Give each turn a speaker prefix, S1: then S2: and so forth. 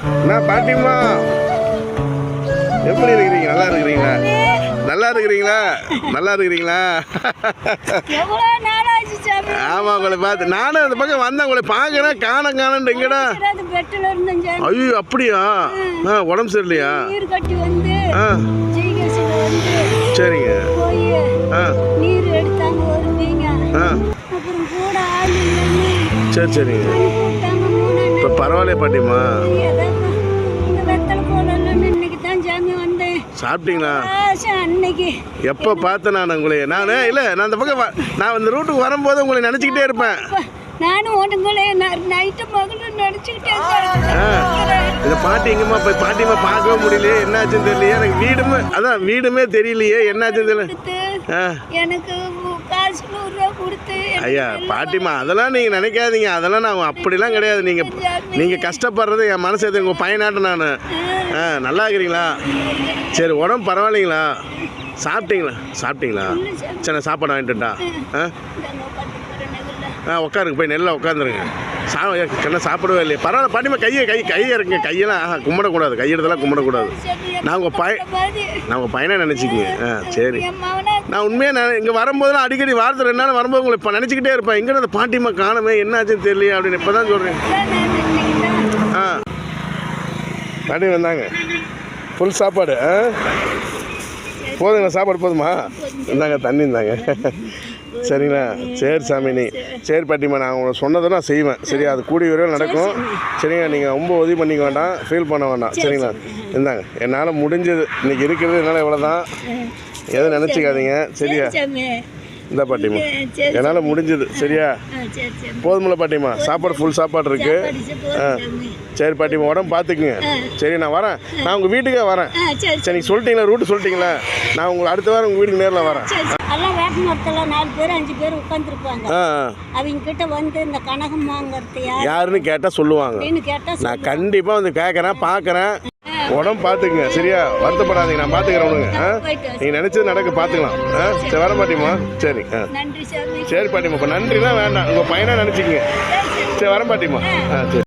S1: என்ன பாட்டிம்மா எப்படி இருக்கிறீங்க? நல்லா இருக்கிறீங்களா? நல்லா இருக்கிறீங்களா? நல்லா இருக்கிறீங்களா? ஆமாம், உங்களை பார்த்து நானும் அந்த பக்கம் வந்தேன். உங்களை பார்க்குறேன், காணன்னு எங்கடா? ஐயோ அப்படியா? உடம்பு சரியில்லையா? ஆ சரிங்க. சரி சரிங்க. இப்போ பரவாயில்லையா பாட்டிம்மா? சாப்பிட்டீங்களா? எப்போ பார்த்தேன் நான் உங்களை? நான் இல்லை, நான் அந்த பக்கம் நான் இந்த ரூட்டுக்கு வரும்போது உங்களை நினச்சிக்கிட்டே இருப்பேன்.
S2: நானும் உங்களை நைட்டு மகளும் நினச்சிக்கிட்டேன்.
S1: இந்த பாட்டி எங்கம்மா போய் பாட்டிம்மா பார்க்கவே முடியலையே, என்னாச்சுன்னு தெரியலையே. எனக்கு வீடுமே தெரியலையே, என்னாச்சுன்னு தெரியல.
S2: எனக்கு காசு 100 ரூபா கொடுத்து.
S1: ஐயா பாட்டிம்மா, அதெல்லாம் நீங்கள் நினைக்காதீங்க. அதெல்லாம் நான் அப்படிலாம் கிடையாது. நீங்கள் கஷ்டப்படுறது என் மனசு உங்கள் பையனாட்டம் நான். நல்லா இருக்கிறீங்களா? சரி, உடம்பு பரவாயில்லைங்களா? சாப்பிட்டீங்களா? சரி, நான் சாப்பாடு வாங்கிட்டுட்டா? உட்காருங்க, போய் நெல்லில் உட்காந்துருங்க. என்ன சாப்பிடவே இல்லையா? பரவாயில்ல பாட்டிம்மா, கையை இருக்குங்க. கையெல்லாம் கும்பிடக்கூடாது, கையெடுத்தெல்லாம் கும்பிடக்கூடாது. நான் உங்கள் பையனை நினச்சிக்கிங்க. சரி, நான் உண்மையாக இங்கே வரும்போதெல்லாம் அடிக்கடி வாரத்தில் 2 நாள் வரும்போது உங்களை இப்போ நினச்சிக்கிட்டே இருப்பேன். எங்கே அந்த பாட்டிம்மா காணுமே, என்னாச்சுன்னு தெரியலையே அப்படின்னு இப்போ தான் சொல்கிறேன். பாட்டி வந்தாங்க, ஃபுல் சாப்பாடு. போதுங்களா? சாப்பாடு போதுமா? இருந்தாங்க, தண்ணி இருந்தாங்க. சரிங்களா? சரி சாமி, சரி பாட்டிம்மா, நான் உங்களை சொன்னதை நான் செய்வேன். சரியா? அது கூடிய விரைவில் நடக்கும். சரிங்க, நீங்கள் ரொம்ப உதவி பண்ணிக்க வேண்டாம், ஃபீல் பண்ண வேண்டாம். சரிங்களா? இருந்தாங்க, என்னால் முடிஞ்சது இன்றைக்கி இருக்கிறது என்னால் இவ்வளோ தான். எதுவும் நினச்சிக்காதீங்க. சரியா? இந்த பாட்டிம்மா, என்னால் முடிஞ்சது. சரியா? போதுமில்ல பாட்டிம்மா? சாப்பாடு ஃபுல் சாப்பாடு இருக்குது. சரி பாட்டிம்மா, உடம்பு பார்த்துக்குங்க. சரி, நான் வரேன். நான் உங்கள் வீட்டுக்கே வரேன். சரி, நீங்கள் சொல்லிட்டீங்களா? ரூட்டு சொல்லிட்டீங்களா? நான் உங்களை அடுத்த வாரம் உங்கள் வீட்டுக்கு நேரில் வரேன்.
S2: எல்லாம் வேப்ப மரத்தில் 4 பேர் 5 பேர் உட்காந்துருப்பாங்க. அவங்க கிட்ட வந்து இந்த கனகம் வாங்குறது
S1: யாருன்னு கேட்டால் சொல்லுவாங்க. நான் கண்டிப்பாக வந்து கேட்குறேன், பார்க்குறேன். உடம்பு பார்த்துக்குங்க. சரியா? வருத்தப்படாதீங்க, நான் பார்த்துக்கிறேன். நீங்கள் நினச்சது நடக்க பார்த்துக்கலாம். சரி, வர பாட்டிம்மா. சரி. சரி பாட்டிம்மா, இப்போ நன்றிலாம் வேண்டாம், உங்கள் பையனாக நினச்சிக்கிங்க. சரி, வர பாட்டிம்மா. சரி.